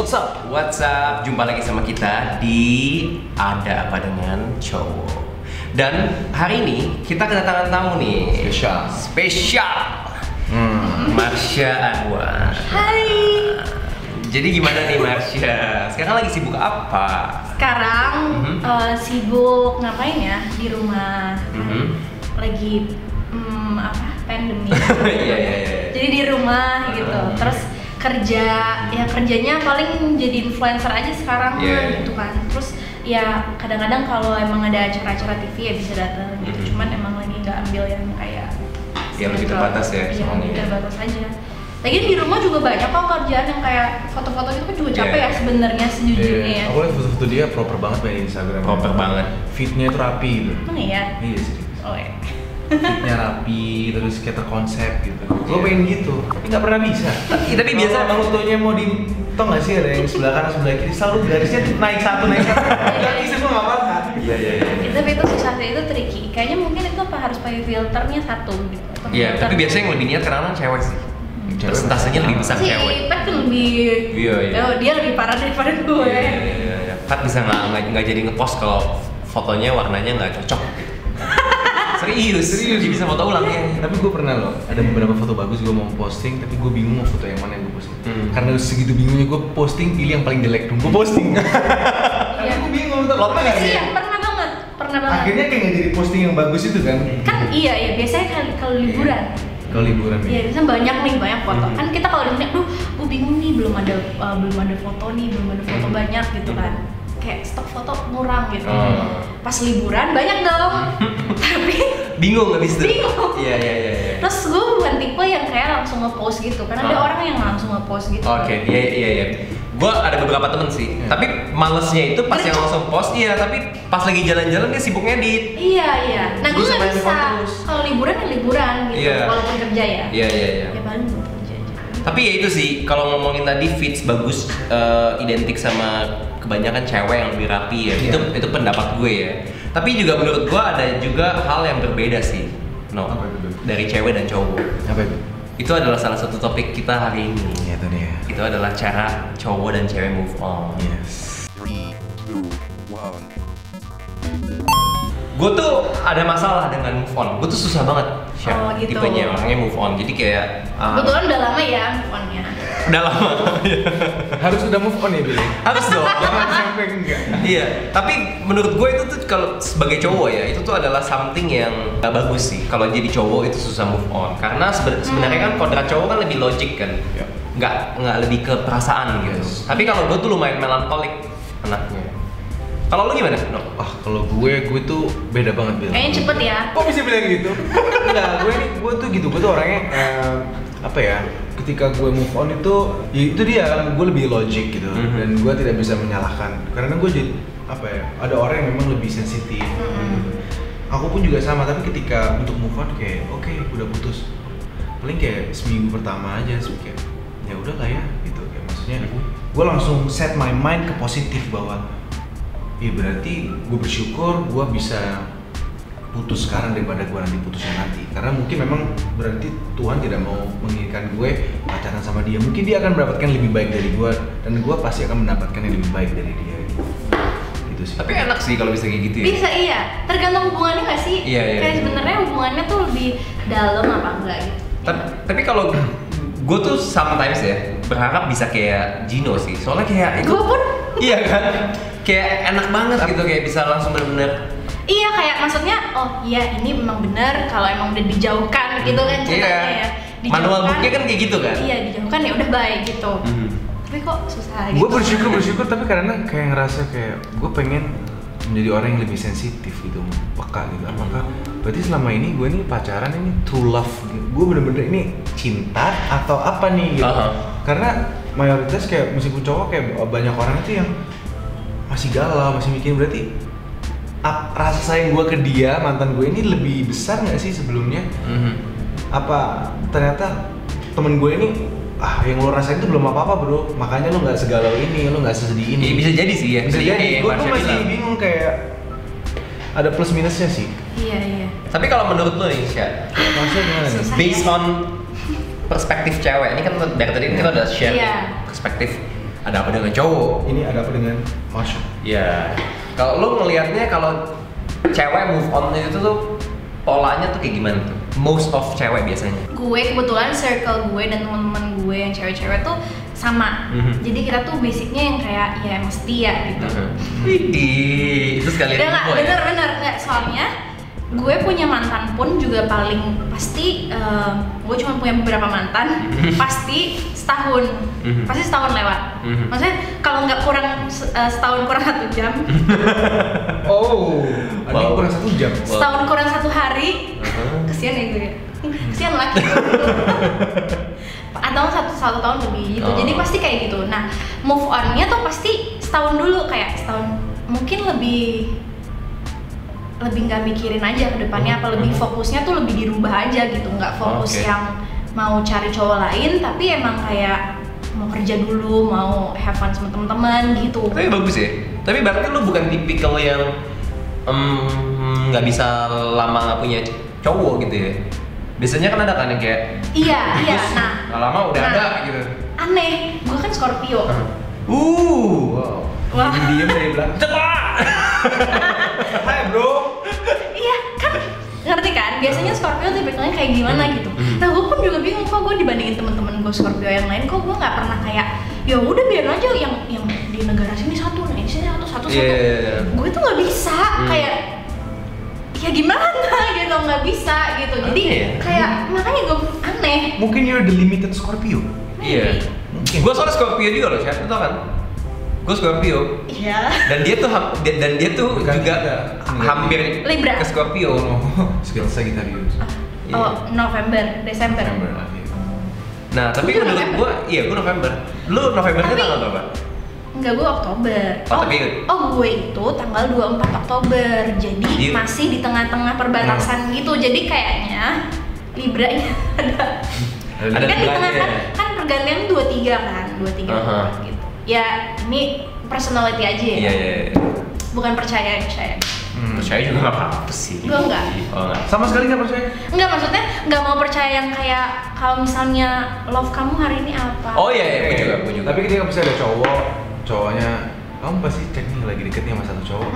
What's up? What's up? Jumpa lagi sama kita di Ada Apa Dengan Cowok. Dan hari ini kita kedatangan tamu nih. Spesial. Marsha Anwar. Hai. Jadi gimana nih Marsha? Sekarang lagi sibuk apa? Sekarang sibuk ngapain ya di rumah? Lagi pandemi. Iya. Jadi di rumah gitu. Terus kerjanya paling jadi influencer aja sekarang gitu kan. Terus ya kadang-kadang kalau emang ada acara-acara TV ya bisa datang gitu. Cuman emang lagi nggak ambil yang kayak lebih terbatas ya. Iya, lebih terbatas aja. Lagian di rumah juga banyak kok kerjaan yang kayak foto-foto gitu kan juga capek ya sebenarnya sejujurnya ya. Aku lihat foto-foto dia proper banget di Instagram. Proper banget. Fitnya itu rapi gitu. Iya? Iya sih. Oh ya. Fitnya rapi, terus kayak terkonsep gitu. Gue pengen gitu, tapi nggak pernah bisa. Tapi biasa emang fotonya mau di, tau nggak sih ada yang sebelah kanan sebelah kiri selalu garisnya naik satu. Nggak bisa, gue nggak paham. Iya. Tapi itu susah sih, itu tricky. Kayaknya mungkin itu harus pakai filternya satu gitu. Iya, tapi biasanya yang lebih niat karena cewek sih. Persentasenya lebih besar cewek. Pat kan lebih, dia lebih parah daripada gue. Iya. Pat bisa nggak jadi ngepost kalau fotonya warnanya nggak cocok. Serius, dia bisa foto ulang ya. Tapi gue pernah loh, ada beberapa foto bagus gue mau posting, tapi gue bingung mau foto yang mana yang gue posting. Karena segitu bingungnya gue posting, pilih yang paling jelek dong. Gue posting. Karena gue bingung tuh. Lo nggak sih? Pernah banget. Akhirnya kayak nggak jadi posting yang bagus itu kan? Kan iya, biasanya kalau liburan. Kalau liburan iya, biasanya banyak foto. Kan kita kalau di sini, gue bingung nih, belum ada foto nih, belum ada foto banyak gitu kan. Kayak stok foto kurang gitu. Pas liburan banyak dong. Tapi bingung habis itu. Bingung. Iya. Terus gue bukan tipe yang kayak langsung nge-post gitu. Karena ada orang yang langsung nge-post gitu. Oke, iya. Gue ada beberapa temen sih. Tapi malesnya itu pas yang langsung post, tapi pas lagi jalan-jalan dia sibuk ngedit. Iya. Nah, gue nggak bisa. Kalau liburan ya liburan gitu. Walaupun kerja ya. Iya. Ya paling gue kerja aja. Tapi ya itu sih, kalau ngomongin tadi fits bagus, identik sama kebanyakan cewek yang lebih rapi ya. Itu pendapat gue ya. Tapi juga menurut gue ada juga hal yang berbeda sih. Dari cewek dan cowok. Apa itu? Itu adalah salah satu topik kita hari ini. Ya, itu dia. Itu adalah cara cowok dan cewek move on. Yes. 3, 2, 1. Gue tuh ada masalah dengan move on. Gue tuh susah banget gitu. tipenya orangnya move on. Jadi kayak kebetulan udah lama ya move on-nya. Udah lama. Harus udah move on ya, Billy? Harus dong. Jangan sampai enggak. Iya, tapi menurut gue itu tuh kalau sebagai cowok ya, itu tuh adalah something yang gak bagus sih. Kalau jadi cowok itu susah move on. Karena sebenarnya kan kodrat cowok kan lebih logik kan. Nggak lebih ke perasaan gitu. Tapi kalau gue tuh lumayan melankolik anaknya. Kalau lu gimana? Kalau gue tuh beda banget, Bill. Kayaknya cepet ya. Kok bisa bilang gitu? Enggak, gue tuh gitu. Gue tuh orangnya ketika gue move on itu, ya itu dia kan, gue lebih logik gitu. Dan gue tidak bisa menyalahkan. Karena gue jadi ada orang yang memang lebih sensitif. Aku pun juga sama, tapi ketika untuk move on kayak oke, udah putus. Paling kayak seminggu pertama aja kayak ya udah lah ya gitu. Kayak maksudnya gue langsung set my mind ke positif bahwa iya berarti gue bersyukur gue bisa putus sekarang daripada gue nanti putusnya nanti. Karena mungkin memang berarti Tuhan tidak mau menginginkan gue pacaran sama dia. Mungkin dia akan mendapatkan lebih baik dari gue, dan gue pasti akan mendapatkan yang lebih baik dari dia gitu sih. Tapi enak sih kalau bisa kayak gitu ya. Bisa, iya. Tergantung hubungannya nggak sih? Iya. Kayak sebenarnya hubungannya tuh lebih dalam apa enggak gitu. Tapi kalau gue tuh sometimes ya berharap bisa kayak Gino sih. Soalnya kayak gue pun. Iya kan? Kayak enak banget gitu, kayak bisa langsung bener-bener. Iya, kayak maksudnya, oh iya ini memang benar kalau emang udah dijauhkan gitu kan ceritanya ya. Manual booknya kan kayak gitu kan? Iya, dijauhkan ya udah baik gitu. Tapi kok susah gitu. Gue bersyukur tapi karena kayak ngerasa kayak gue pengen menjadi orang yang lebih sensitif gitu, peka gitu. Apakah berarti selama ini gue nih pacaran ini true love gitu. Gue bener-bener ini cinta atau apa nih gitu. Karena mayoritas kayak meskipun cowok kayak banyak orang itu yang masih galau, masih mikir berarti rasa sayang gue ke dia, mantan gue ini lebih besar nggak sih sebelumnya? Apa ternyata temen gue ini yang lo rasain itu belum apa-apa bro, makanya lo nggak segalau ini, lo nggak sesedih ini. Bisa jadi sih ya. Bisa jadi. Gue tuh masih bingung, kayak ada plus minusnya sih. Iya. Tapi kalau menurut lo nih, Syah, maksudnya gimana nih? based on perspektif cewek, ini kan dari tadi kita udah share perspektif. ada apa dengan cowok? Ini ada apa dengan Marsha? Ya, kalau lo ngelihatnya kalau cewek move on itu tuh polanya tuh kayak gimana tuh? Most of cewek biasanya. Gue kebetulan circle gue dan teman-teman gue yang cewek-cewek tuh sama. Jadi kita tuh basicnya yang kayak ya emang setia gitu. Widih, itu sekalian Udah nggak, info ya? bener nggak, soalnya gue punya mantan pun juga paling pasti gue cuma punya beberapa mantan pasti setahun pasti setahun lewat. Maksudnya kalau nggak kurang setahun kurang 1 jam Oh, ada yang Wow. kurang 1 jam. setahun kurang 1 hari. Kesian ya gue, kesian laki atau satu tahun lebih gitu. Jadi pasti kayak gitu. Nah, move on-nya tuh pasti setahun dulu, kayak setahun mungkin lebih nggak mikirin aja ke depannya apa, lebih fokusnya tuh lebih dirubah aja gitu, nggak fokus yang mau cari cowok lain, tapi emang kayak mau kerja dulu, mau have fun sama teman-teman gitu. Tapi bagus ya. Tapi berarti lu bukan tipikal yang nggak bisa lama nggak punya cowok gitu ya. Biasanya kan ada kan yang kayak Iya, terus nah nggak lama udah nah, ada gitu. aneh, gue kan Scorpio. Wow. Wah. Diem dari belakang. Cepat. Hai bro. Iya kan, ngerti kan? Biasanya Scorpio tipikalnya kayak gimana gitu. Nah, gue pun juga bingung kok gue dibandingin teman-teman gue Scorpio yang lain, kok gue nggak pernah kayak ya udah biar aja yang di negara sini satu, nah di sini satu. Yeah. Gue tuh nggak bisa kayak ya gimana gitu, nggak bisa gitu. Jadi Aneh ya? kayak makanya gue aneh. Mungkin you're the limited Scorpio. Iya. Gue soalnya Scorpio juga loh, Chef. Lu tau kan? Gue Scorpio. Iya. Dan dia tuh Bukan juga juga. hampir Libra. ke Scorpio. Sagittarius. Iya. Oh, November, Desember. Nah, tapi Lu menurut November? gue, iya gue November. Lu Novembernya Tapi- tanggal berapa? Enggak, gue Oktober. Oh, tapi gue itu tanggal 24 Oktober. Jadi Di- masih di tengah-tengah perbatasan gitu. Jadi kayaknya Libra-nya ada. Ada kan di tengah Libranya. kan pergantian 23 kan, 23 gitu. Ya, ini personality aja ya. Iya. Bukan percaya. Percaya juga nggak apa-apa sih. Gue enggak. Oh enggak. Sama sekali nggak percaya. Enggak, maksudnya enggak mau percaya yang kayak kalau misalnya love kamu hari ini apa. Oh iya, gue juga. Tapi ketika misalnya ada cowoknya, kamu pasti cek nih lagi deket nih sama satu cowok.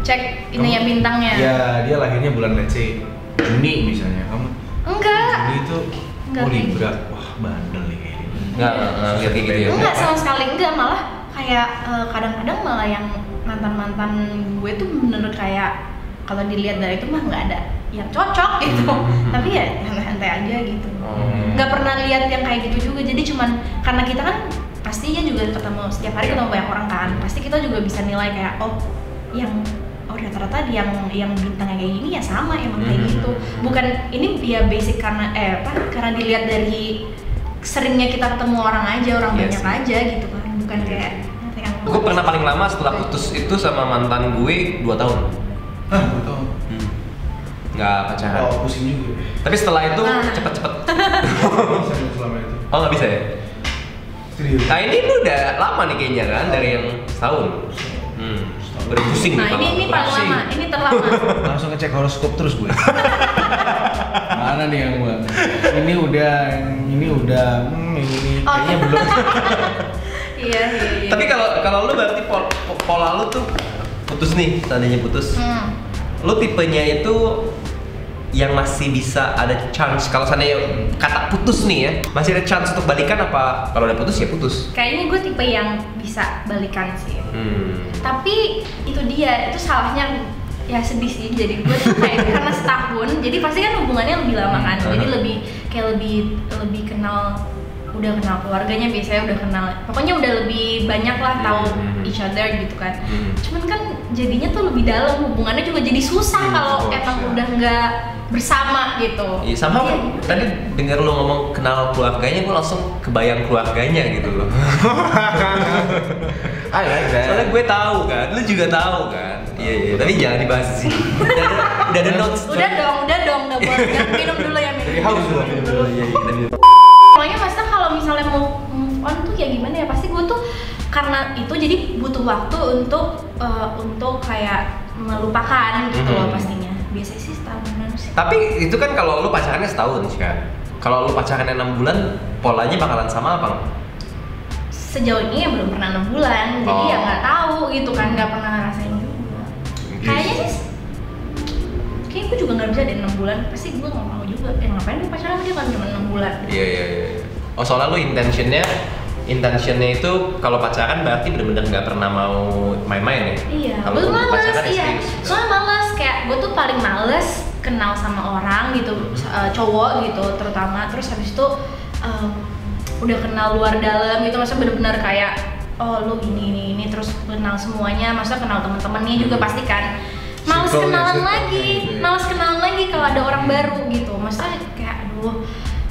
Cek ininya bintangnya. Ya, dia lahirnya bulan let's say Juni misalnya. Kamu Enggak. Juni itu Enggak kayak Libra. Wah, bandel nih kayak gini. Nggak kayak gitu ya. Enggak sama sekali, enggak, malah kayak kadang-kadang malah yang mantan-mantan gue tuh bener kayak kalau dilihat dari itu mah nggak ada yang cocok gitu, tapi ya santai-santai aja gitu. Nggak pernah lihat yang kayak gitu juga, jadi cuman karena kita kan pastinya juga ketemu setiap hari ketemu banyak orang kan, pasti kita juga bisa nilai kayak rata-rata yang bintangnya kayak gini ya sama emang kayak gitu, bukan ini ya basic karena karena dilihat dari seringnya kita ketemu orang aja, orang Yes. banyak aja gitu kan, bukan kayak yang Gue pernah paling lama setelah putus itu sama mantan gue 2 tahun. Hah, betul. Nggak pacaran. Oh, pusing juga. Tapi setelah itu Nah. cepet-cepet. Bisa selama itu. Oh nggak bisa ya? Serius. Nah ini lu udah lama nih kayaknya kan dari yang setahun. Udah pusing nah nih ini paling Pusing. lama, ini terlama. Langsung ngecek horoskop terus gue. Mana nih yang gue? Ini udah, ini Oh. kayaknya belum. Iya. Tapi kalau lu berarti pola lu tuh putus nih, tandanya putus. Lu tipenya itu yang masih bisa ada chance, kalau seandainya kata putus nih ya, masih ada chance untuk balikan apa kalau udah putus ya putus? Kayaknya gue tipe yang bisa balikan sih. Hmm. Tapi itu dia, itu salahnya ya sedih sih. Jadi gue tuh kayak karena setahun, jadi pasti kan hubungannya lebih lama kan. Jadi lebih kenal, udah kenal keluarganya, biasanya udah kenal, pokoknya udah lebih banyak lah tahu each other gitu kan. Cuman kan jadinya tuh lebih dalam, hubungannya juga jadi susah kalau emang udah nggak bersama gitu. Iya sama Iya. tadi dengar lu ngomong kenal keluarganya, gue langsung kebayang keluarganya gitu loh. I like that. Soalnya gue tahu kan, lu juga tahu kan. Iya, tapi jangan dibahas di sini. Udah ada notes. Udah dong, nggak boleh. Yang minum dulu ya, minum. Dari haus dulu. Iya, kita minum. Pokoknya masa kalau misalnya mau move on tuh kayak gimana ya, pasti gue tuh karena itu jadi butuh waktu untuk kayak melupakan gitu loh pastinya. Biasanya sih setahunan sih. Tapi itu kan kalau lu pacarannya setahun sih kan. Kalau lu pacarannya 6 bulan, polanya bakalan sama apa? sejauh ini ya belum pernah 6 bulan, jadi ya nggak tahu gitu kan, nggak pernah ngerasain juga. Kayaknya sih, kayaknya gue juga nggak bisa deh 6 bulan, pasti gue nggak mau juga. Ngapain gue pacaran sama dia kan cuma 6 bulan? Iya. Oh soalnya lu intentionnya itu kalau pacaran berarti benar-benar nggak pernah mau main-main ya? Iya, kalau gue males, iya. serius, gitu. Soalnya males, kayak gue tuh paling males kenal sama orang gitu, cowok gitu terutama. Terus habis itu udah kenal luar dalam gitu, maksudnya bener-bener kayak oh lu ini terus kenal semuanya, maksudnya kenal teman-temannya juga pasti kan. Males kenalan lagi kalau ada orang baru gitu, maksudnya kayak aduh.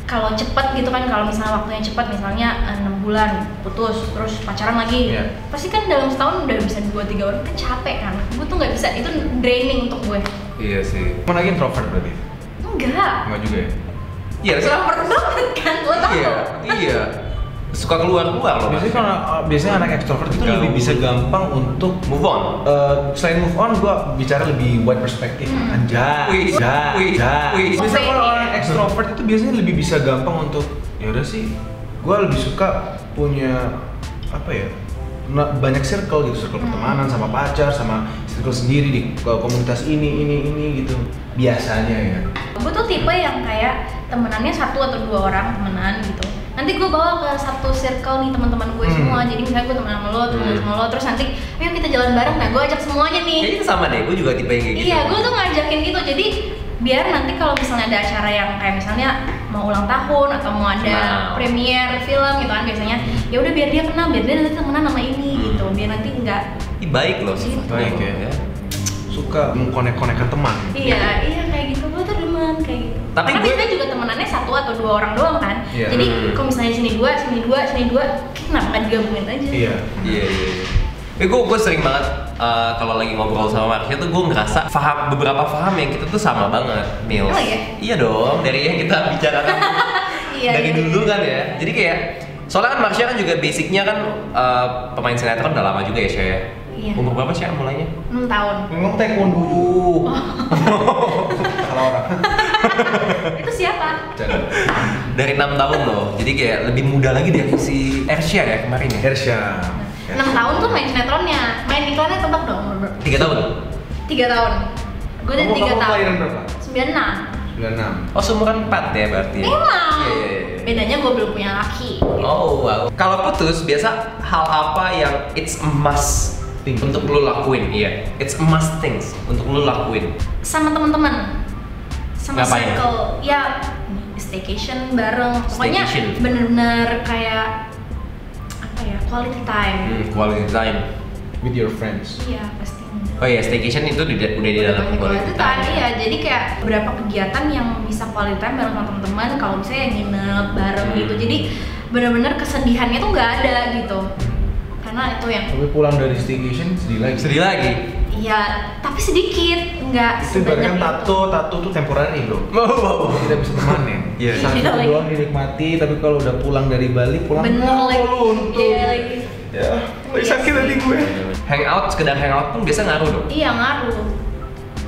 Kalau cepet gitu kan, kalau misalnya waktunya cepet, misalnya 6 bulan putus, terus pacaran lagi, pasti kan dalam setahun udah bisa 2-3 orang, kan capek kan. Gue tuh nggak bisa, itu draining untuk gue. Iya sih. Mau lagi introvert berarti? Enggak Enggak juga ya? Iya, extrovert banget kan, gue tau. Iya. Suka keluar loh. Biasanya anak extrovert itu lebih bisa gampang untuk move on. Selain move on, gua bicara lebih wide perspektif. Anjay. Bisa kalau orang extrovert itu biasanya lebih bisa gampang untuk ya udah sih. Gua lebih suka punya apa ya? Banyak circle gitu, circle pertemanan sama pacar, sama circle sendiri di komunitas ini gitu. Biasanya ya. Gue tuh tipe yang kayak temenannya 1 atau 2 orang temenan gitu. Nanti gue bawa ke satu circle nih teman-teman gue semua. Jadi misalnya gue temenan sama lo, sama lo, terus nanti ayo kita jalan bareng. Nah gue ajak semuanya nih. Kayaknya sama deh, gue juga tipe yang kayak gitu. Iya, gue tuh ngajakin gitu. Jadi biar nanti kalau misalnya ada acara yang kayak misalnya mau ulang tahun atau mau ada premiere film gitu kan biasanya, ya udah biar dia kenal, biar dia nanti temenan sama ini gitu. Biar nanti enggak. Baik loh, baik ya. Suka mengkonek-konekkan teman. Iya kayak gitu, gue tuh demen kayak gitu. Tapi karena biasanya juga temenannya 1 atau 2 orang doang kan. Jadi kalau misalnya sini dua, kenapa nggak digabungin aja? Iya. Gue sering banget kalau lagi ngobrol sama Marsha tuh gue ngerasa beberapa paham yang kita tuh sama banget, Mils. Oh, iya? Iya dong, dari yang kita bicarakan dari dulu kan ya. Jadi kayak soalnya kan Marsha kan juga basicnya kan pemain sinetron udah lama juga ya Shay ya. Iya. Umur berapa sih mulainya? 6 tahun. Ngomong taekwondo. Salah orang. Itu siapa? Dari 6 tahun loh. Jadi kayak lebih muda lagi dari si Ersya ya kemarin ya. Ersya. 6 tahun tuh main sinetronnya. Main iklannya tebak dong umur berapa? 3 tahun. 3 tahun. Gue udah 3 tahun. Kamu kelahiran berapa? 96. Oh seumuran 4 ya berarti. Emang. Iya. Bedanya gue belum punya laki. Oh wow. Kalau putus biasa hal apa yang it's a must untuk lu lakuin? Iya. It's a must things untuk lu lakuin. Sama teman-teman. Sama ngapain? Circle. Ya staycation bareng. Pokoknya bener-bener kayak apa ya? Quality time. Quality time with your friends. Iya pasti. Oh iya, staycation itu udah di dalam quality time. Iya, jadi kayak beberapa kegiatan yang bisa quality time bareng sama teman-teman. Kalau misalnya nginep bareng gitu, jadi benar-benar kesedihannya tuh nggak ada gitu. Karena itu yang. Tapi pulang dari staycation sedih lagi. Iya, tapi sedikit, nggak sebanyak itu. Tato tuh temporary bro. Tidak bisa temannya. Iya. Satu doang dinikmati, tapi kalau udah pulang dari Bali pulang. Bener lagi. Iya lagi. Ya, mulai sakit hati gue. Sekedar hangout pun biasa ngaruh dong? Iya ngaruh.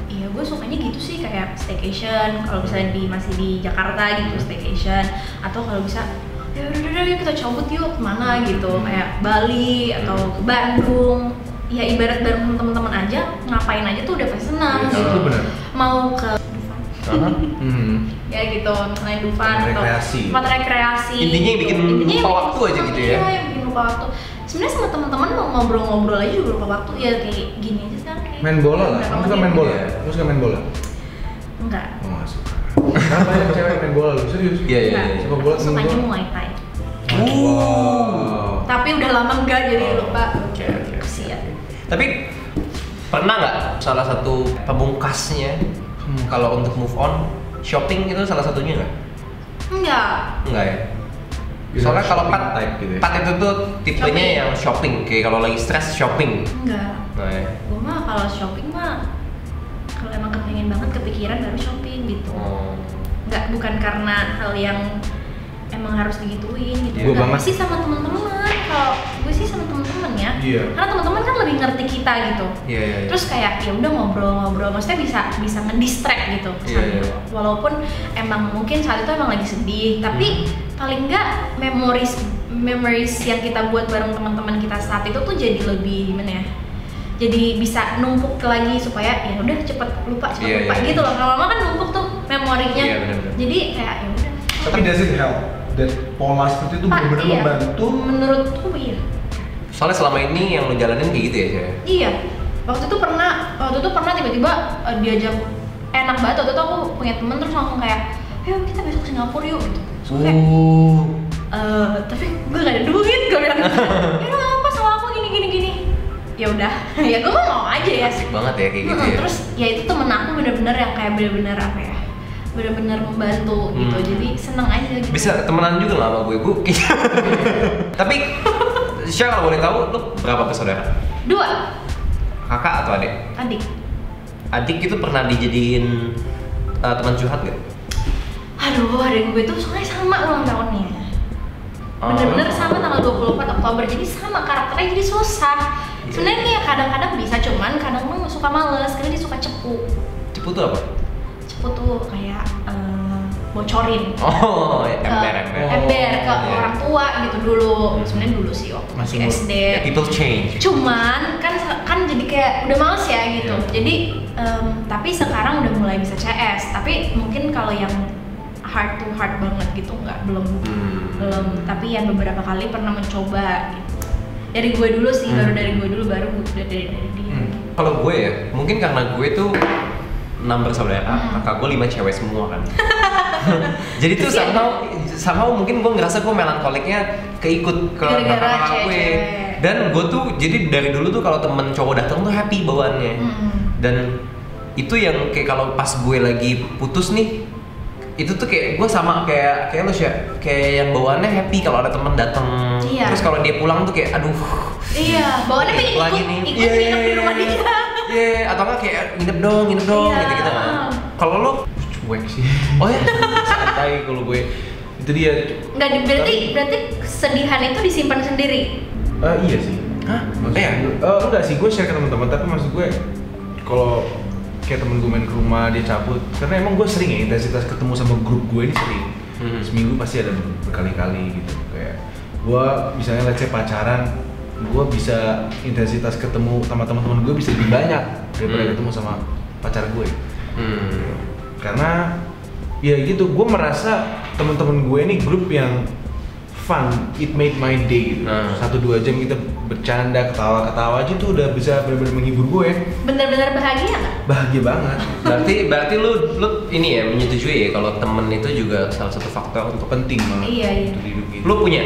Iya gue sukanya gitu sih, kayak staycation. Kalau misalnya masih di Jakarta gitu staycation. Atau kalau bisa ya udah kita cabut yuk kemana gitu, kayak Bali atau ke Bandung. Ya ibarat bareng teman-teman aja, ngapain aja tuh udah pasti senang gitu. Itu benar. Mau ke Dufan. Ya gitu, misalnya Dufan atau tempat rekreasi. Intinya yang bikin lupa waktu aja gitu ya. Iya, yang bikin lupa waktu. Sebenarnya sama teman-teman mau ngobrol-ngobrol aja juga lupa waktu, ya kayak gini aja sekarang kayak. Main bola lah. Kamu suka main bola? Kamu suka main bola? Enggak. Oh, enggak suka. Kenapa banyak cewek main bola lu? Serius? Iya. Suka bola? Sukanya Muay Thai. Wow. Tapi udah lama enggak jadi lupa. Oke. Kesian. Tapi pernah nggak salah satu pemungkasnya kalau untuk move on shopping itu salah satunya nggak? Enggak ya. Soalnya kalau Pat gitu ya? Pat itu tuh tipenya yang shopping, kayak kalau lagi stres shopping. Enggak. Nah, ya. Gue mah kalau shopping mah kalau emang kepengen banget kepikiran baru shopping gitu. Enggak, bukan karena hal yang emang harus digituin gitu. Gue banget sih sama teman-teman. Kalau gue sih sama teman-teman ya. Iya. Karena teman-teman kan lebih ngerti kita gitu. Iya. Terus kayak ya udah ngobrol-ngobrol, maksudnya bisa ngedistract gitu. Iya. Walaupun emang mungkin saat itu emang lagi sedih, tapi paling enggak memories yang kita buat bareng teman-teman kita saat itu tuh jadi lebih gimana ya, jadi bisa numpuk lagi supaya ya udah cepet lupa gitu loh. Lama-lama kan numpuk tuh memorinya. Jadi kayak ya udah. Tapi does it help that pola seperti itu benar-benar membantu? Menurutku iya. Soalnya selama ini yang lo jalanin kayak gitu ya, Caya? Iya. Waktu itu pernah tiba-tiba diajak, enak banget. Waktu itu aku punya temen terus langsung kayak, ayo kita besok Singapura yuk gitu. Tapi gue gak ada duit, gue bilang ya udah apa sama aku gini. Ya udah, ya gue mau aja ya. Asik banget ya kayak gitu ya. Terus ya itu temen aku bener-bener yang kayak bener-bener apa ya, bener-bener membantu gitu. Jadi seneng aja gitu. Bisa temenan juga lah sama gue Tapi Syah kalau boleh tahu, lu berapa bersaudara? 2. Kakak atau adik? Adik itu pernah dijadiin teman curhat gak? Aduh, adik gue tuh soalnya sama ulang tahunnya. Bener-bener sama tanggal 24 Oktober, jadi sama karakternya, jadi susah. Sebenarnya ya kadang-kadang bisa, cuman kadang suka males karena dia suka cepu. Cepu tuh apa? Cepu tuh kayak bocorin. Ember Ke orang tua gitu dulu. Sebenarnya dulu sih waktu masih SD. People change. Cuman kan jadi kayak udah males ya gitu. Jadi tapi sekarang udah mulai bisa CS. Tapi mungkin kalau yang heart to heart banget gitu belum. Tapi yang beberapa kali pernah mencoba gitu. Dari gue dulu sih, baru dari gue dulu, baru dari dia. Kalau gue ya, mungkin karena gue tuh 6 bersaudara, kakak gue 5 cewek semua kan. Jadi tuh somehow mungkin gue ngerasa gue melankoliknya keikut ke kakak gue. Dan gue tuh jadi dari dulu tuh kalau temen cowok datang tuh happy bawaannya. Dan itu yang kayak kalau pas gue lagi putus nih, itu tuh kayak gue sama kayak lo sih, kayak yang bawaannya happy kalau ada temen datang. Terus kalau dia pulang tuh kayak aduh. Iya, bawaannya pengen ikut nginep di rumah dia. Iya, atau enggak kayak nginep dong gitu kan. Kalau lo cuek sih. Oh ya, santai kalau gue. Itu dia. Enggak, berarti kesedihan itu disimpan sendiri. Iya sih. Hah? Enggak sih, gue share ke teman-teman, tapi maksud gue kalau kayak temen gue main ke rumah dia cabut, karena emang gue sering ya intensitas ketemu sama grup gue ini sering. Seminggu pasti ada berkali-kali gitu. Kayak gue misalnya let's say pacaran, gue bisa intensitas ketemu sama teman-teman gue bisa lebih banyak daripada ketemu sama pacar gue. Karena ya gitu, gue merasa teman-teman gue ini grup yang fun, it made my day gitu. 1-2 jam kita bercanda, ketawa-ketawa aja tuh udah bisa benar-benar menghibur gue. Bener-bener bahagia nggak? Bahagia banget. Berarti lu ini ya menyetujui ya kalau temen itu juga salah satu faktor untuk penting banget. Iya. Untuk hidup gitu. Lu punya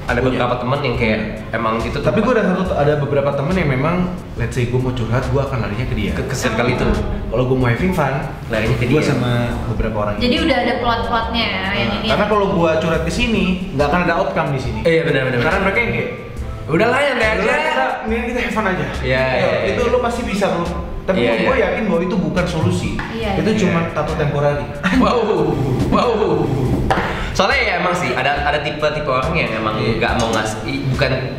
beberapa temen yang kayak emang gitu. Tapi gue ada beberapa temen yang memang let's say gue mau curhat, gue akan larinya ke dia. Ke circle itu. Kalau gue mau having fun, larinya ke dia. Gue sama beberapa orang. Jadi udah ada plot-plotnya ya yang ini. Karena kalau gue curhat ke sini, nggak akan ada outcome di sini. Iya benar. Karena mereka yang kayak udah lah ya kita have fun aja. Iya. Itu lo pasti bisa lo. Tapi gue yakin bahwa itu bukan solusi. Itu cuma tato temporary. Wow. Soalnya ya emang sih ada tipe-tipe orang yang emang nggak mau ngasih,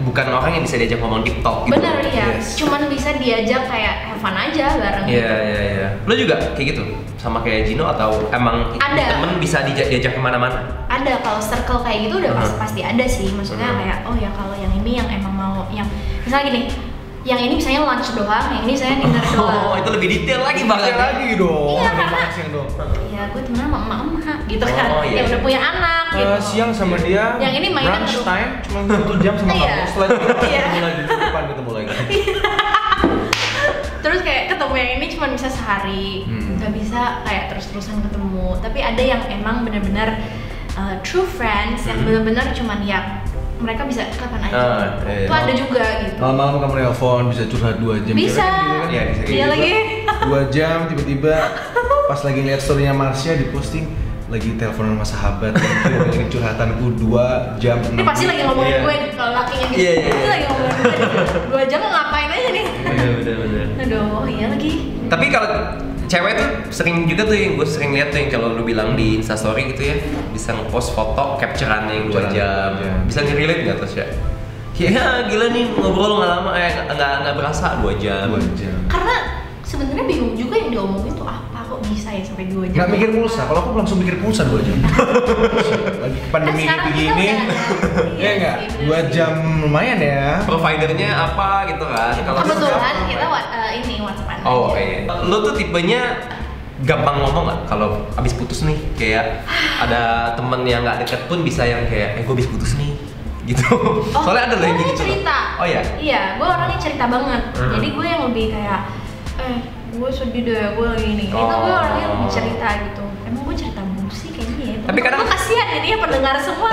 bukan orang yang bisa diajak ngomong deep talk gitu. Bener ya. Cuman bisa diajak kayak have fun aja bareng. Iya. Lo juga kayak gitu sama kayak Gino atau emang temen bisa diajak kemana-mana? Ada, kalau circle kayak gitu udah pasti ada sih. Maksudnya kayak oh ya kalau yang ini yang emang mau yang misalnya gini, yang ini misalnya lunch doang, yang ini misalnya dinner doang. Oh, itu lebih detail lagi banget. Dong. Iya, karena ya gue temen sama emak-emak gitu kan. Iya. Yang udah punya anak gitu. Siang sama dia. Yang ini mainan lunch time cuma 1 jam sama kamu. Setelah itu ketemu lagi di depan ketemu lagi. Terus kayak ketemu yang ini cuma bisa sehari, nggak bisa kayak terus-terusan ketemu. Tapi ada yang emang benar-benar true friends yang benar-benar cuman ya mereka bisa kapan aja. Itu ada juga gitu. Malam-malam kamu nelpon bisa curhat 2 jam. Bisa. Iya, bisa. Dia lagi 2 jam tiba-tiba pas lagi lihat story-nya Marsha diposting lagi teleponan sama sahabat, lagi curhatanku 2 jam. Ini pasti lagi ngomongin gue kalau lakinya gitu. Ini lagi ngomongin gue 2 jam ngapain aja nih? Bener. Aduh, iya lagi. Tapi kalau cewek tuh sering juga tuh yang gue sering lihat tuh yang kalau lu bilang di Instastory gitu ya, bisa ngepost foto capture-an yang 2 jam. Bisa nge-relate nggak tuh ya? Ya gila nih ngobrol nggak lama, nggak berasa 2 jam. Karena sebenarnya bingung juga yang diomongin tuh apa. Kok kok bisa ya sampai 2 jam. Nggak mikir pulsa, kalau aku langsung mikir pulsa 2 jam. Lagi pandemi begini, ya nggak? 2 jam lumayan ya. Providernya apa gitu kan? Kalau Kebetulan kita ini WhatsApp. Oh iya. Lo tuh tipenya gampang ngomong nggak kalau abis putus nih? Kayak ada temen yang nggak deket pun bisa yang kayak, gue abis putus nih. Gitu. Soalnya ada loh yang gitu. Cerita. Oh ya? Iya, gue orangnya cerita banget. Jadi gue yang lebih kayak, gue sedih deh, gue lagi ini. Itu gue orangnya lebih cerita gitu. Emang gue cerita mulu sih kayaknya ya. Tapi kadang gue kasihan jadi ya pendengar semua.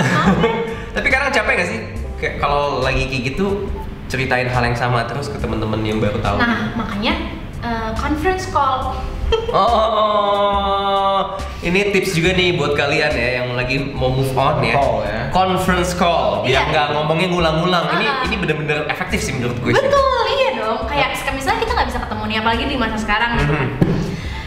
Tapi kadang capek gak sih? Kayak kalau lagi kayak gitu ceritain hal yang sama terus ke temen-temen yang baru tahu. Nah, makanya conference call. Oh, ini tips juga nih buat kalian ya yang lagi mau move on ya. Conference call, biar nggak ngomongnya ngulang-ngulang. Ini bener-bener efektif sih menurut gue. Betul, iya dong. Kayak misalnya kita nggak bisa ketemu nih, apalagi di masa sekarang gitu kan.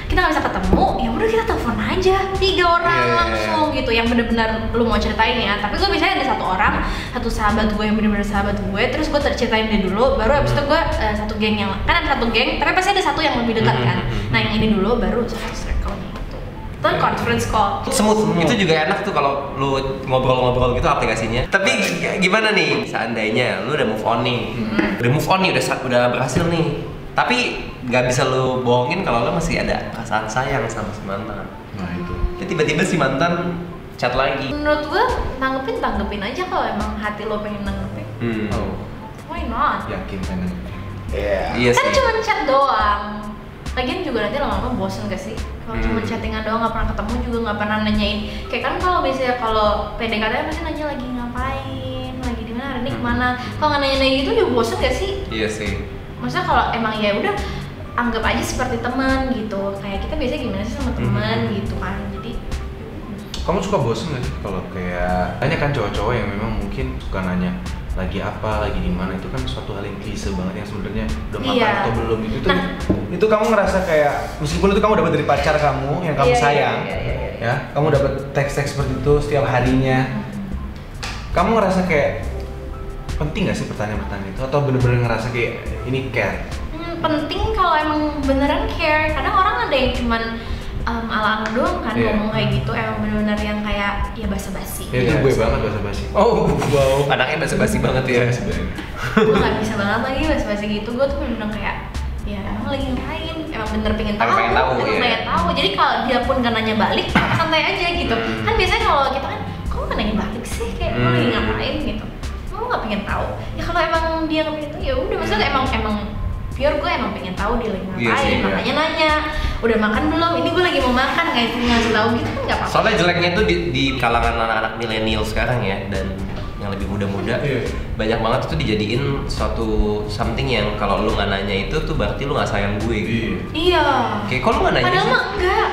Kita nggak bisa ketemu, ya udah kita telepon aja 3 orang langsung gitu yang bener-bener lu mau ceritain ya. Tapi gue biasanya ada 1 orang, 1 sahabat gue yang bener-bener sahabat gue, terus gue ceritain dia dulu, baru abis itu gue 1 geng yang kan ada 1 geng, tapi pasti ada 1 yang lebih dekat kan. Nah yang ini dulu baru satu circle gitu. Itu conference call. Smooth. Itu juga enak tuh kalau lu ngobrol-ngobrol gitu aplikasinya. Tapi gimana nih seandainya lu udah move on nih, udah berhasil nih. Tapi nggak bisa lo bohongin kalau lo masih ada perasaan sayang sama si mantan. Nah itu. Ya tiba-tiba si mantan chat lagi. Menurut gue tanggepin aja kalau emang hati lo pengen nanggepin. Oh. Why not? Yakin pengen. Iya Kan sih. cuma chat doang. Lagian juga nanti lama-lama bosen gak sih? Kalau cuma chattingan doang nggak pernah ketemu juga nggak pernah nanyain. Kayak kan kalau biasanya kalau PDKT pasti nanya lagi ngapain, lagi di mana, hari ini kemana. Kalau nggak nanya gitu ya bosen gak sih? Iya sih. Maksudnya kalau emang ya udah anggap aja seperti teman gitu. Kayak kita biasanya gimana sih sama teman gitu kan. Jadi kamu suka bosen gak sih kalau kayak banyak kan cowok-cowok yang memang mungkin suka nanya lagi apa, lagi di mana, itu kan suatu hal yang klise banget yang sebenarnya udah makan atau belum itu kamu ngerasa kayak meskipun itu kamu dapat dari pacar kamu yang kamu sayang, ya kamu dapat teks-teks seperti itu setiap harinya, kamu ngerasa kayak penting gak sih pertanyaan-pertanyaan itu atau bener-bener ngerasa kayak ini care? Penting kalau emang beneran care. Kadang orang ada yang cuman ala-ala doang kan ngomong kayak gitu, emang bener-bener yang kayak ya basa-basi. Ya itu gue banget basa-basi. Oh wow. Anaknya basa-basi banget ya. Gue nggak bisa banget lagi basa-basi gitu. Gue tuh bener-bener kayak ya emang lagi ngapain, emang bener pengen tahu, pengen tahu. Jadi kalau dia pun gak nanya balik, santai aja gitu. Kan biasanya kalau kita kan, kok gak nanya balik sih, kayak lo lagi ngapain gitu. Lo nggak pengen tahu. Ya kalau emang dia nggak pengen tahu, ya udah. Maksudnya emang pure gue emang pengen tahu dia lagi ngapain, makanya nanya. Udah makan belum? Ini gue lagi mau makan, ngasih tahu gitu kan nggak apa-apa. Soalnya jeleknya tuh di kalangan anak-anak milenial sekarang ya, dan yang lebih muda-muda banyak banget itu dijadiin suatu something yang kalau lu nggak nanya itu tuh berarti lu nggak sayang gue gitu. Iya. Kayak kok lu nggak nanya padahal sih? mah enggak.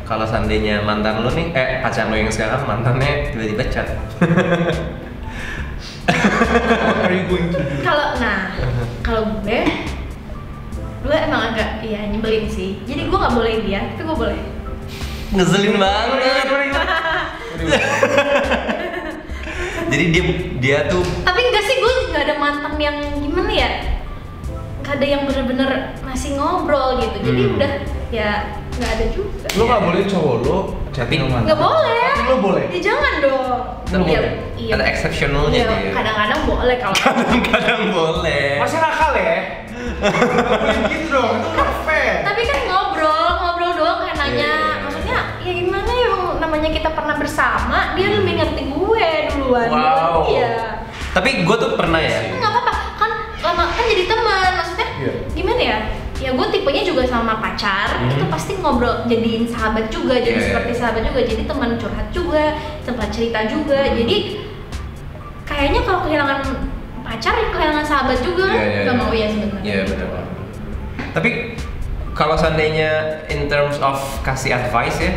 Kalau seandainya mantan lu nih, pacar lu yang sekarang mantannya tiba-tiba chat. Kalau gue emang agak nyebelin sih. Jadi gue nggak boleh dia, tapi gue boleh. Ngeselin banget. Jadi dia tuh. Tapi enggak sih, gue nggak ada mantan yang gimana ya? Gak ada yang bener-bener masih ngobrol gitu. Jadi udah ya nggak ada juga. Lo nggak boleh cowok lo chatting sama mantan? Nggak boleh. Tapi lo boleh? Ya jangan dong. Iya. Ada exceptionalnya dia. Kadang-kadang boleh kalau. Kadang-kadang boleh. Masih nakal ya? Gak boleh gitu dong, itu nggak fair. Tapi kan ngobrol doang kayak nanya. Maksudnya ya gimana ya, namanya kita pernah bersama, dia lebih ngerti gue duluan. Wow. Iya. Tapi gue tuh pernah ya. Nggak apa-apa, kan lama kan jadi teman. Maksudnya gimana ya? Ya gue tipenya juga sama pacar, itu pasti ngobrol, jadiin sahabat juga, jadi seperti sahabat juga, jadi teman curhat juga, tempat cerita juga. Jadi kayaknya kalau kehilangan pacar, kehilangan sahabat juga, nggak mau ya sebenarnya. Iya benar. Tapi kalau seandainya in terms of kasih advice ya,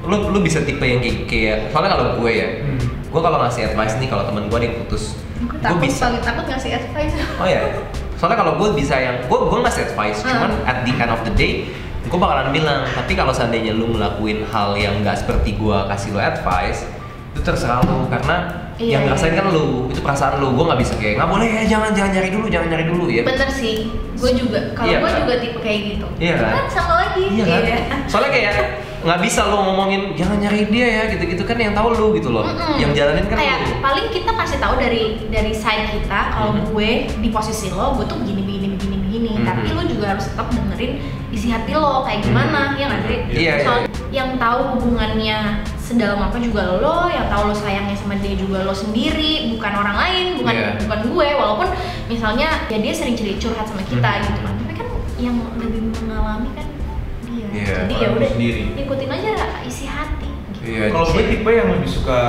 lu bisa tipe yang kayak soalnya kalau gue ya, gue kalau ngasih advice nih kalau temen gue putus, gue bisa. Paling takut ngasih advice. Oh ya. Soalnya kalau gue bisa yang gue ngasih advice, cuman at the end of the day gue bakalan bilang, tapi kalau seandainya lu ngelakuin hal yang nggak seperti gue kasih lu advice, itu terserah lu, karena yang ngerasain kan lu, itu perasaan lu. Gue nggak bisa kayak nggak boleh ya, jangan nyari dulu ya. Bener sih, gue juga. Kalau gue juga tipe kayak gitu. Iya kan? Sama lagi. Iya kan? Soalnya kayak nggak bisa lo ngomongin jangan nyari dia ya gitu-gitu kan, yang tahu lu gitu loh. Yang jalanin kan kayak lu. Paling kita kasih tahu dari side kita kalau gue di posisi lo, gue tuh begini. Tapi lo juga harus tetap dengerin isi hati lo kayak gimana, ya nggak sih? Iya. Soalnya yang tahu hubungannya sedalam apa juga lo, yang tahu lo sayangnya sama dia juga lo sendiri, bukan orang lain, bukan gue. Walaupun misalnya ya dia sering curhat sama kita gitu kan, tapi kan yang lebih mengalami kan dia. Jadi ya udah ikutin aja isi hati. Gitu. Kalau gue tipe yang lebih suka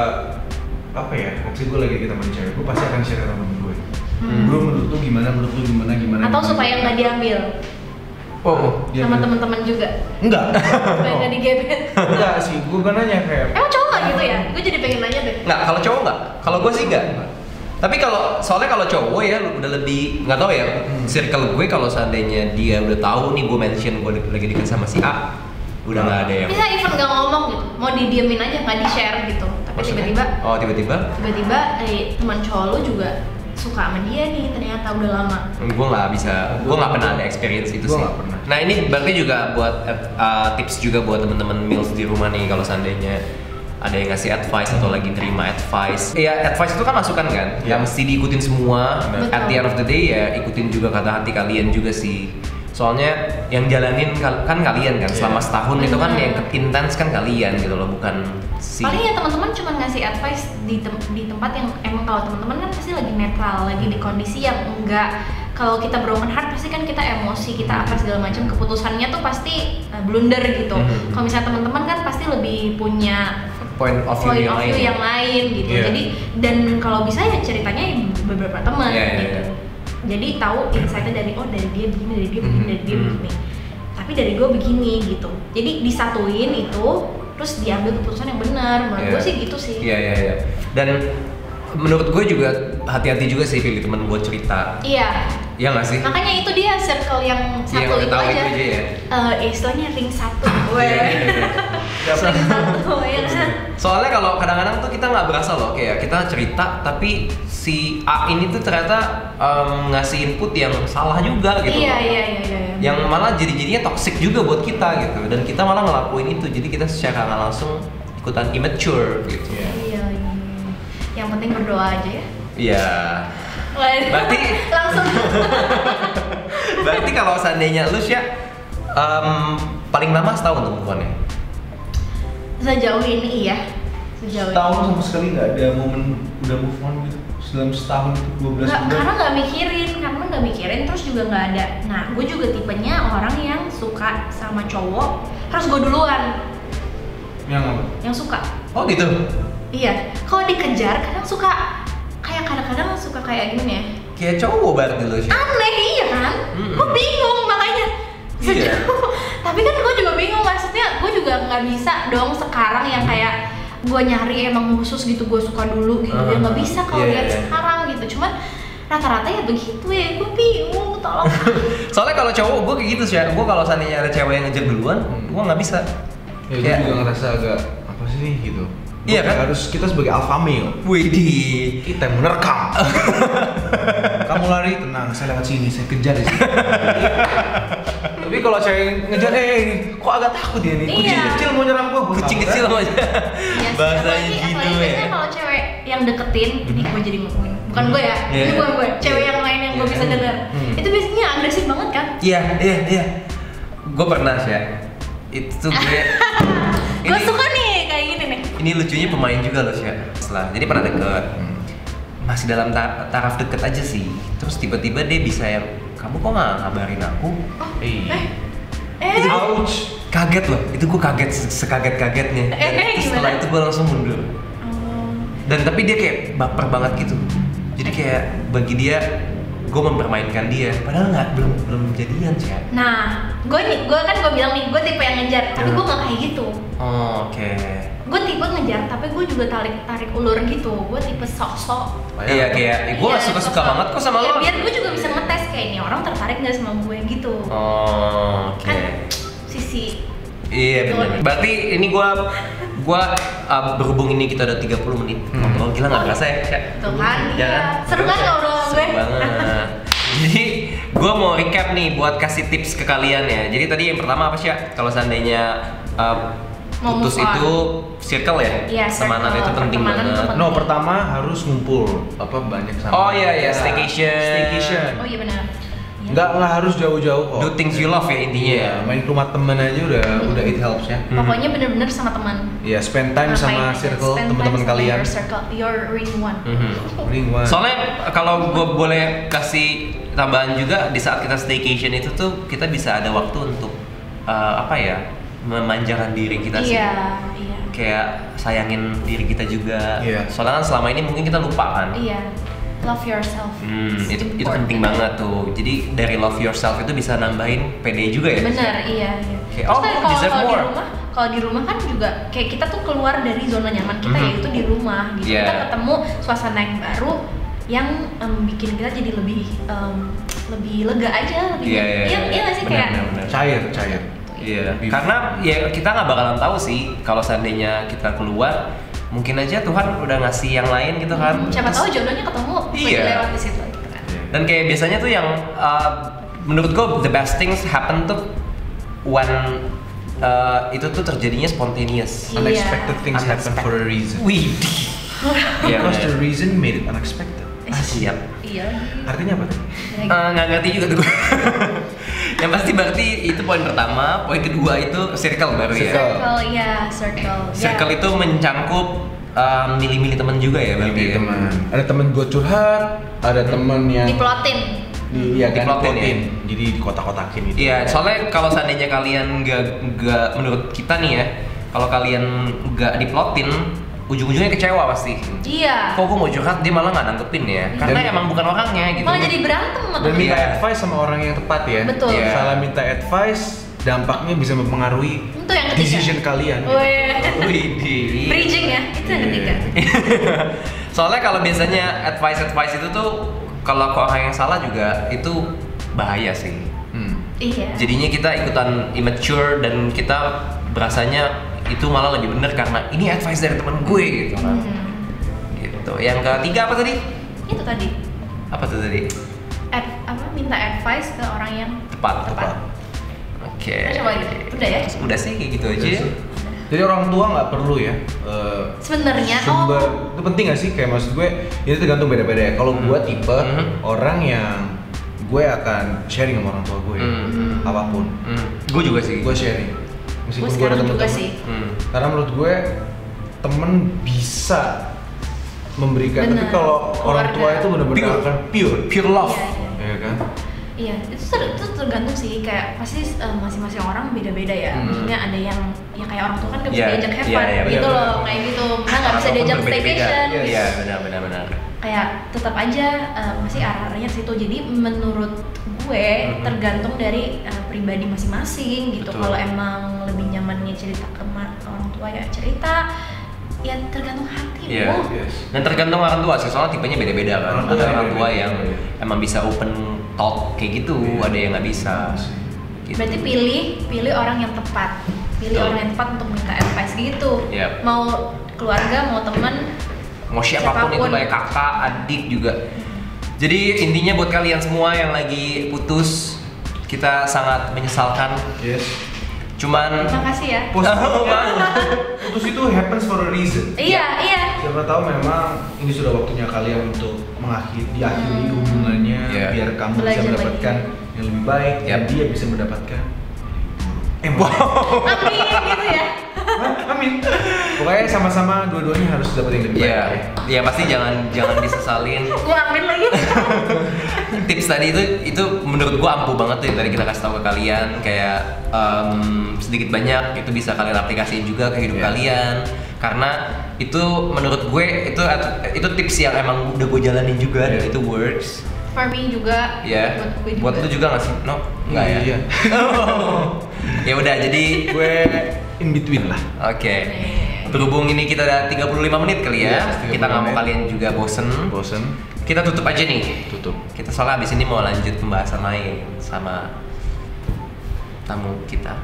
apa ya? Waktu gue lagi kita sama cewek, gue pasti akan share sama temen gue. Bro, menurut lu gimana? Atau supaya nggak diambil. Sama teman-teman juga. Enggak. Supaya nggak digebet. Enggak sih, gue kan nanya kayak. Emang cowok nggak gitu ya? Gue jadi pengen nanya deh. Nggak, kalau cowok nggak. Kalau gue sih nggak. Tapi soalnya kalau cowok ya udah lebih nggak tahu ya. Circle gue kalau seandainya dia udah tahu nih gue mention gue lagi deket sama si A, udah nggak ada yang. Bisa even nggak ngomong gitu, mau didiemin aja nggak di share gitu. Tapi tiba-tiba teman cowok lu juga suka sama dia nih ternyata udah lama. Gue nggak pernah ada experience itu sih. Nah ini berarti juga buat tips juga buat temen-temen milf di rumah nih, kalau seandainya ada yang ngasih advice atau lagi terima advice. Ya advice itu kan masukan kan, ya mesti diikutin semua. At the end of the day ya ikutin juga kata hati kalian juga sih. Soalnya yang jalanin kan kalian kan selama setahun itu kan yang intens kan kalian gitu loh, bukan si. Paling ya teman-teman cuma ngasih advice di tempat yang emang kalau teman-teman kan pasti lagi netral, lagi di kondisi yang enggak. Kalau kita broken heart pasti kan kita emosi, kita apa segala macam, keputusannya tuh pasti blunder gitu. Kalau misalnya teman-teman kan pasti lebih punya point of view yang lain gitu. Jadi dan kalau bisa ya ceritanya beberapa teman gitu. Jadi tahu insight-nya dari dia begini, dari dia begini. Tapi dari gue begini gitu. Jadi disatuin itu terus diambil keputusan yang benar. Menurut gue sih gitu sih. Iya. Dan menurut gue juga hati-hati juga sih pilih temen buat cerita. Iya. Iya nggak sih? Makanya itu dia circle yang satu itu aja. Istilahnya ring satu. Soalnya kalau kadang-kadang tuh kita nggak berasa loh, kayak kita cerita tapi si A ini tuh ternyata ngasih input yang salah juga gitu. Iya. Yang malah jadinya toxic juga buat kita gitu, dan kita malah ngelakuin itu, jadi kita secara nggak langsung ikutan immature gitu. Iya. Yang penting berdoa aja ya. Iya. Berarti langsung. Berarti kalau seandainya lu sih paling lama setahun tuh move-on-nya? Sejauh ini iya. Setahun sama sekali nggak ada momen udah move on gitu dalam setahun itu 12 bulan? Karena nggak mikirin terus juga nggak ada. Nah gue juga tipenya orang yang suka sama cowok harus gue duluan. Yang apa? Yang suka. Oh gitu? Iya, kalau dikejar kadang-kadang suka kayak gini ya. Kayak cowok berarti lu sih. Aneh iya kan? Gue bingung makanya. Tapi kan gue juga bingung, maksudnya gue juga nggak bisa dong sekarang yang kayak gue nyari emang khusus gitu, gue suka dulu gitu. Ya nggak bisa kalau lihat sekarang gitu. Cuman rata-rata ya begitu ya, gue bingung, tolong. Soalnya kalau cowok gue kayak gitu sih, gue kalau seandainya ada cewek yang ngejar duluan, gue nggak bisa. Ya gue juga ngerasa agak apa sih nih gitu. Iya kan? Harus kita sebagai alpha male. Widih. Kita yang menerkam. Kamu lari, tenang, saya lewat sini, saya kejar di sini. Tapi kalau cewek ngejar, kok agak takut ya nih? Kucing kecil mau nyerang gua. Kucing kecil mau nyerang. Bahasanya gitu ya. Kalau cewek yang deketin, ini gue jadi ngomongin. Bukan gue ya, ini bukan gue. Cewek yang lain yang gue bisa denger. Itu biasanya agresif banget kan? Iya. Gue pernah sih ya. Itu gue. Gue suka nih kayak gini nih. Ini lucunya pemain juga loh sih. Jadi pernah deket. Masih dalam taraf deket aja sih. Terus tiba-tiba dia bisa yang, kamu kok nggak ngabarin aku? Ouch. Kaget loh. Itu gue kaget sekaget-kagetnya. Setelah itu gue langsung mundur. Dan tapi dia kayak baper banget gitu. Jadi kayak bagi dia gue mempermainkan dia, padahal belum jadian sih. Nah, gue bilang nih, gue tipe yang ngejar, tapi gue nggak kayak gitu. Oke. Gue tipe ngejar, tapi gue juga tarik ulur gitu. Gue tipe sok-sok. Iya kayak, gue gak suka banget kok sama lo. Biar gue juga bisa ngetes kayak ini orang tertarik nggak sama gue gitu. Oke. Kan sisi. Iya benar. Berarti ini gue Gua berhubung ini kita udah 30 menit ngobrol, gila nggak berasa ya? Tuh kan, Ya, seru kan ngobrol sama gue? seru banget. Jadi gue mau recap nih buat kasih tips ke kalian ya. Jadi tadi yang pertama apa sih ya? Kalau seandainya Mau putus move on. itu circle ya? Iya, Pertemanan circle. itu penting Pertemanan banget. tuh penting. No, pertama harus ngumpul banyak sama. Oh iya, staycation. Staycation. Oh iya benar. Iya. Nggak harus jauh-jauh kok. Do things you love ya intinya ya. Main ke rumah temen aja udah it helps ya. Pokoknya bener-bener sama teman. Iya, spend time Ngapain sama aja, circle spend teman-teman time sama kalian. Your circle, your ring one. Ring one. Soalnya kalau gue boleh kasih tambahan juga, di saat kita staycation itu tuh kita bisa ada waktu untuk memanjakan diri kita sih. Iya. Kayak sayangin diri kita juga. Iya. Soalnya kan selama ini mungkin kita lupa kan. Iya. Love yourself. Itu Important. penting banget tuh. Jadi dari love yourself itu bisa nambahin pede juga ya. Bener, iya. Kayak, Terus oh, kan deserve more. kalau di rumah kan juga kayak kita tuh keluar dari zona nyaman kita yaitu di rumah gitu. Yeah. Kita ketemu suasana yang baru yang bikin kita jadi lebih lega aja, lebih iya nggak sih kayak Benar. Cair. Iya, karena ya kita nggak bakalan tahu sih kalau seandainya kita keluar, mungkin aja Tuhan udah ngasih yang lain gitu kan. siapa Terus- tahu jodohnya ketemu Iya. lewat di situ gitu kan. Dan kayak biasanya tuh yang menurut gue the best things happen tuh when itu tuh terjadinya spontaneous. Iya. Unexpected things happen for a reason. Wih. Iya. Because the reason made it unexpected. Siap. Iya. Artinya apa tuh? Nggak ngerti juga tuh gue. Yang pasti berarti itu poin pertama, poin kedua itu circle baru ya. Circle, iya, circle. Circle itu mencangkup milih-milih teman juga ya berarti ya. Teman. Ada teman gue curhat, ada teman yang Diplotin. Iya kan, Diplotin ya? Jadi di kotak-kotakin itu. Iya, soalnya kalau seandainya kalian nggak menurut kita nih ya, kalau kalian nggak diplotin, ujung-ujungnya kecewa pasti. Iya. Kok gue mau curhat dia malah nggak nanggepin ya? Karena Dan- emang bukan orangnya gitu. Malah jadi berantem sama Dan minta Iya. advice sama orang yang tepat ya. Betul. Iya. Salah minta advice, dampaknya bisa mempengaruhi Itu yang ketiga. decision kalian. Widih. Bridging ya, itu yang ketiga. Soalnya kalau biasanya advice itu tuh kalau ke orang yang salah juga itu bahaya sih. Iya. Jadinya kita ikutan immature dan kita berasanya itu malah lebih bener karena ini advice dari teman gue gitu kan. Gitu. Yang ketiga apa tadi? Itu tadi. Apa tuh tadi? Minta advice ke orang yang Tepat. tepat. Oke. Kita coba gitu. Udah ya? Udah sih kayak gitu aja. Iya sih. Jadi orang tua nggak perlu ya. Sebenarnya Sumber itu penting nggak sih? Kayak maksud gue ini tergantung beda-beda ya. Kalau gue tipe orang yang gue akan sharing sama orang tua gue apapun. Gue juga sih. Gue sharing. gue Meskipun gue ada sekarang juga temen-temen. sih. Karena menurut gue temen bisa memberikan. Tapi Bener. kalau orang tua Keluarga. itu benar-benar Pure. akan pure. Pure love. Iya, Ya kan? Iya, itu tergantung sih, kayak pasti masing-masing orang beda-beda ya. Maksudnya ada yang ya kayak orang tua kan nggak bisa Iya, diajak have iya, fun iya, gitu benar, loh, benar. kayak gitu. Karena nggak bisa Apapun diajak berbeda-beda. staycation. Iya, benar. Kayak tetap aja masih arah-arahnya ke situ. Jadi menurut gue tergantung dari pribadi masing-masing gitu. Betul. Kalau emang lebih nyamannya cerita ke orang tua ya cerita, ya tergantung hati. Iya. Yes. Dan tergantung orang tua sih, soalnya tipenya beda-beda kan. Orang tua Ada orang beda-beda. tua yang emang bisa open talk kayak gitu, ada yang nggak bisa. Gitu. Berarti pilih orang yang tepat. Pilih Betul. orang yang tepat untuk minta advice gitu. Yep. Mau keluarga, mau teman, Mau siapapun itu siapapun. kayak kakak, adik juga. Jadi intinya buat kalian semua yang lagi putus, kita sangat menyesalkan. Yes. Cuman terima kasih ya. Putus itu happens for a reason. Iya. Siapa tahu memang ini sudah waktunya kalian untuk diakhiri hubungannya Iya. biar kamu bisa Belajar mendapatkan yang lebih baik dan Yap. dia bisa mendapatkan Amin gitu ya. Amin. Pokoknya sama-sama dua-duanya harus dapat yang lebih baik. ya, ya pasti jangan disesalin. Gue amin lagi. Tips tadi itu menurut gua ampuh banget tuh yang tadi kita kasih tahu ke kalian, kayak sedikit banyak itu bisa kalian aplikasiin juga ke hidup Yeah. kalian, karena itu menurut gue itu tips yang emang udah gue jalanin juga dan Yeah. itu works. For me juga. Ya, Buat gue juga. buat lu juga nggak sih? No, nggak ya? Iya. Ya udah, jadi Gue in between lah. oke. Berhubung ini kita udah 35 menit kali ya, Yes, 35 kita nggak mau menit. kalian juga bosen. Bosen. Kita tutup aja nih. Tutup. Kita soalnya abis ini mau lanjut pembahasan lain sama tamu kita,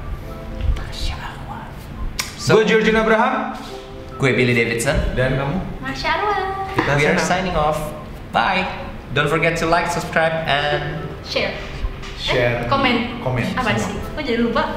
Tasya Awal. So, Gue Georgina Abraham. gue Billy Davidson. Dan kamu? Masya Allah. Kita We are senang. signing off. Bye. Don't forget to like, subscribe, and Share. Share. Komen. Komen. Apa semua. sih? Kok jadi lupa?